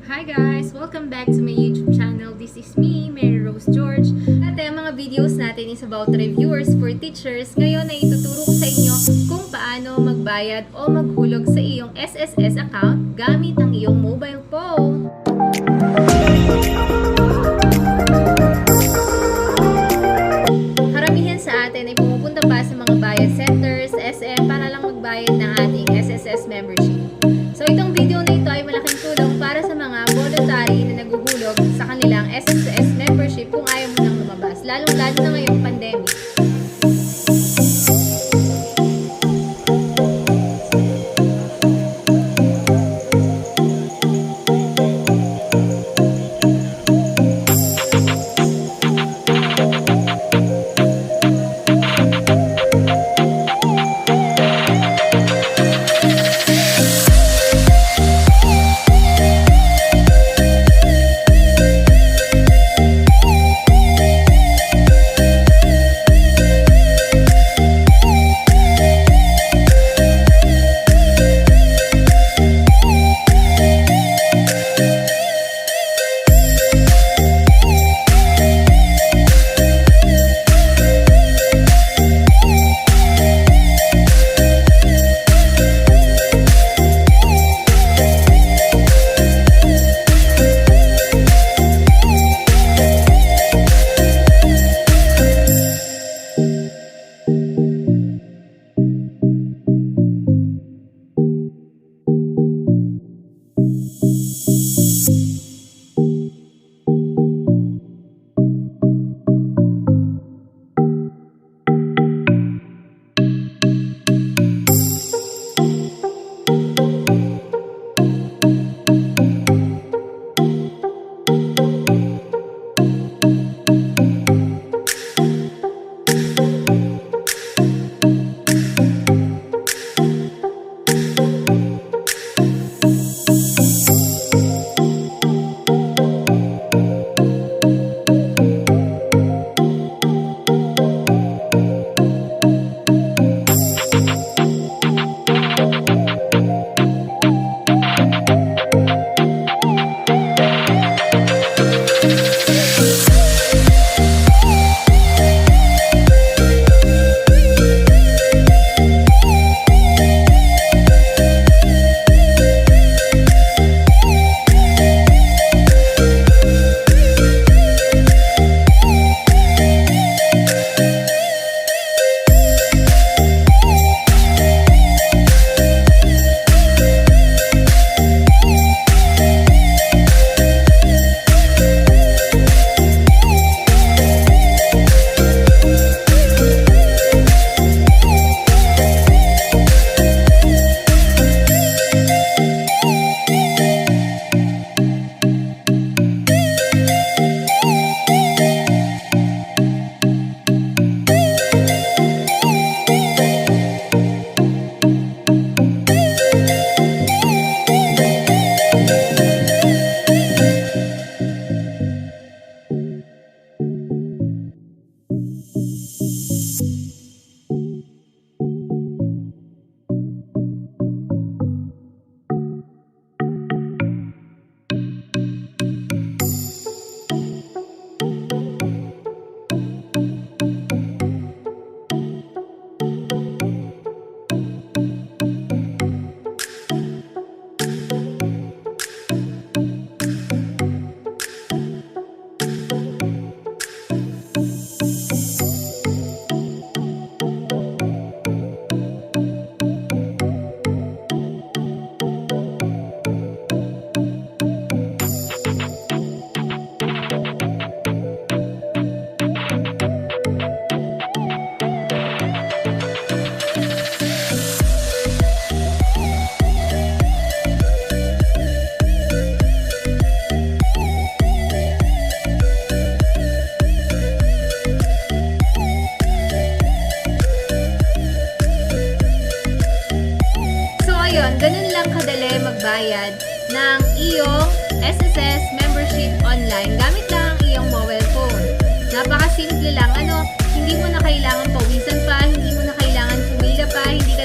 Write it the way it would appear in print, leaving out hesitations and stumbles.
Hi guys! Welcome back to my YouTube channel. This is me, Mrose George. At ang mga videos natin is about reviewers for teachers. Ngayon ay ituturo ko sa inyo kung paano magbayad o maghulog sa iyong SSS account gamit ang iyong mobile phone. Karamihan sa atin ay pumupunta pa sa mga bayad centers, SM, para lang magbayad ng ating SSS membership. So itong video na ito ay malaking tulong para sa mga voluntary na naguhulog sa kanilang SSS membership kung ayaw mo nang lumabas, lalong-lalo na ngayong pandemic. Ganun lang kadali magbayad ng iyong SSS membership online gamit lang ang iyong mobile phone. Napakasimple lang. Hindi mo na kailangan pawisan pa, hindi mo na kailangan pumila pa, hindi ka